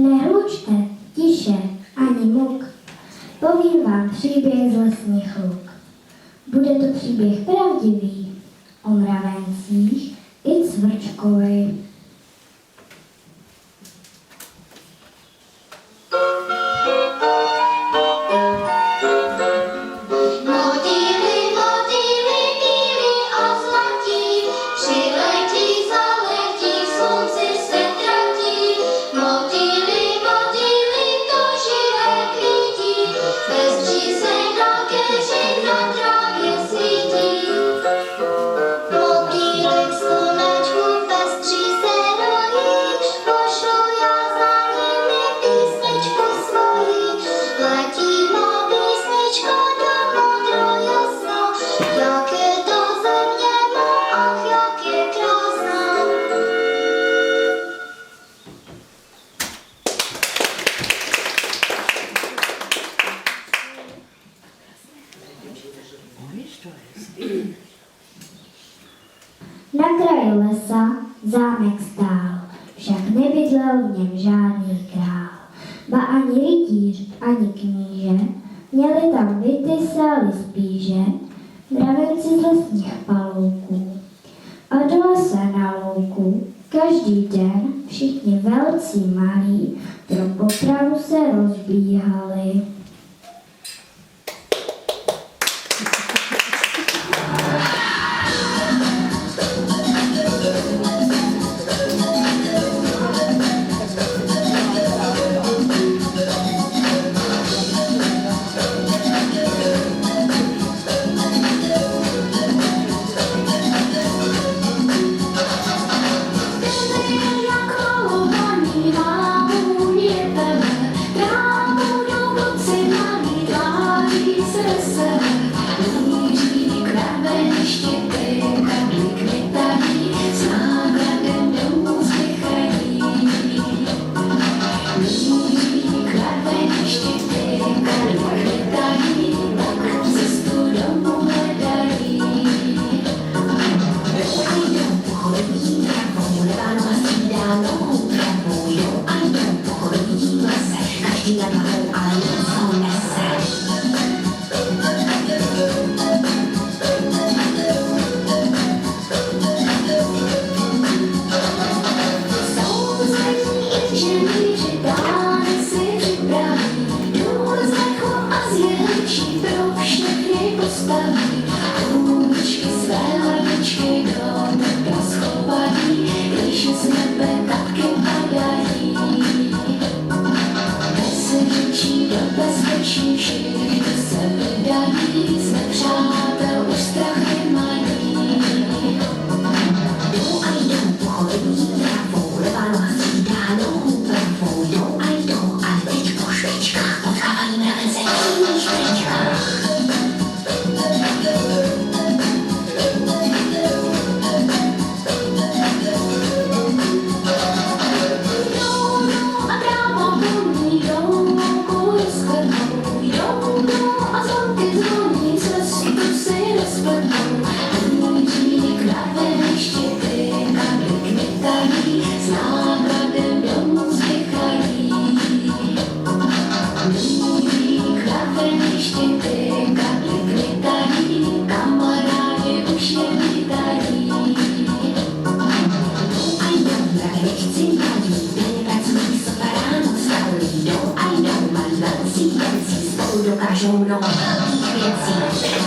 Nehlučte, tiše, ani muk, povím vám příběh z lesních luk. Bude to příběh pravdivý, o mravencích i cvrčkovi. Na kraji lesa zámek stál, však nebydlel v něm žádný král. Ba ani rytíř, ani kníže, měli tam byty, sály spíše, mravenci z lesních palouků. A do lesa na louku každý den všichni velcí malí pro popravu se rozbíhali. Dokážou mnoho velkých věcí.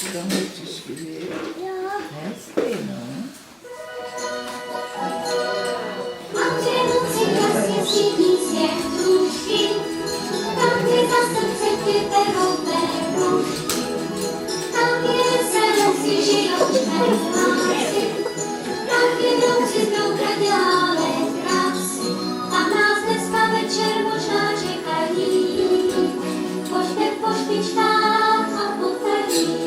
Domů přišli. Jo. Hezky, no. A v noci krásně svítí svět růžky, tam, kde za srdce tě berou růžky, tam, kde veselé si žijou čtvrť lásky, tam, kde v noci zbrouka děláme krásy, tam nás dneska večer možná čekají. Pojďte po špičkách a potají.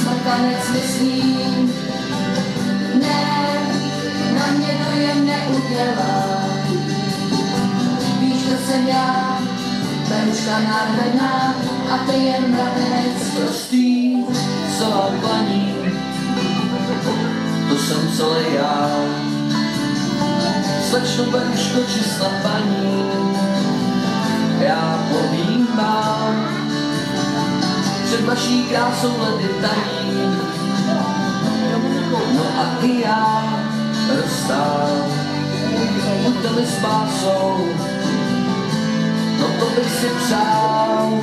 Smrkanec myslím, ne, na mě dojem neudělá. Víš, to jsem já, beruška nádherná a ty jen mravenec prostý, co vám paní, to jsem celý já. Slečno beruško, čistá paní, já povím vám, před vaší krásou ledy tají, no a i já rozstál, buďte mi spásou, no to bych si přál.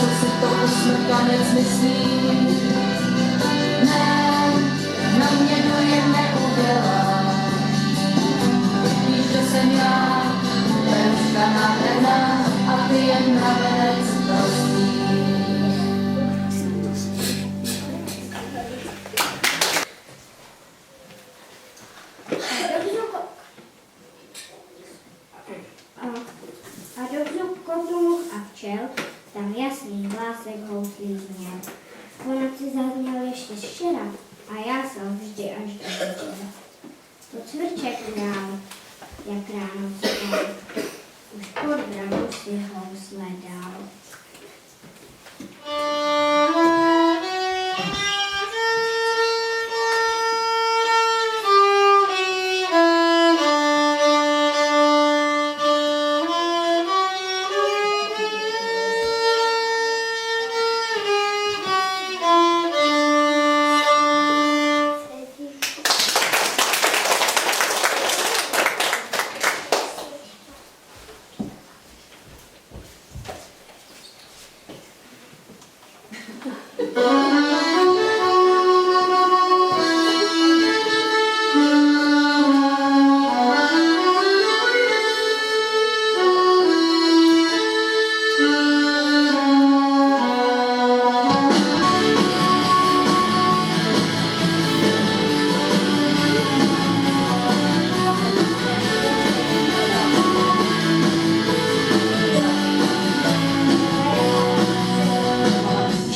Co si to usmrkanec myslí? Ne, na mě dojem neudělá. Víš, že jsem já, beruška nádherná a ty jen mravenec prostý. A do vzduchu kotův a včel, tam jasný hlásek houslí měl. Po noci zazněl ještě včera a já jsem vždy až do večera. To cvrček hrál, jak ráno vstal, už pod branou si housle dal.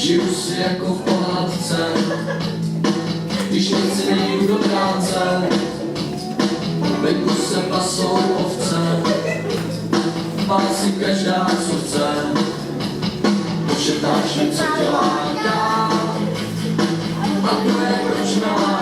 Žiju si jako v pohádce, když nic nejdu do práce, venku se pasou ovce, má si každá co chce, pošetáš mi, co dělá dál, a to je proč milá.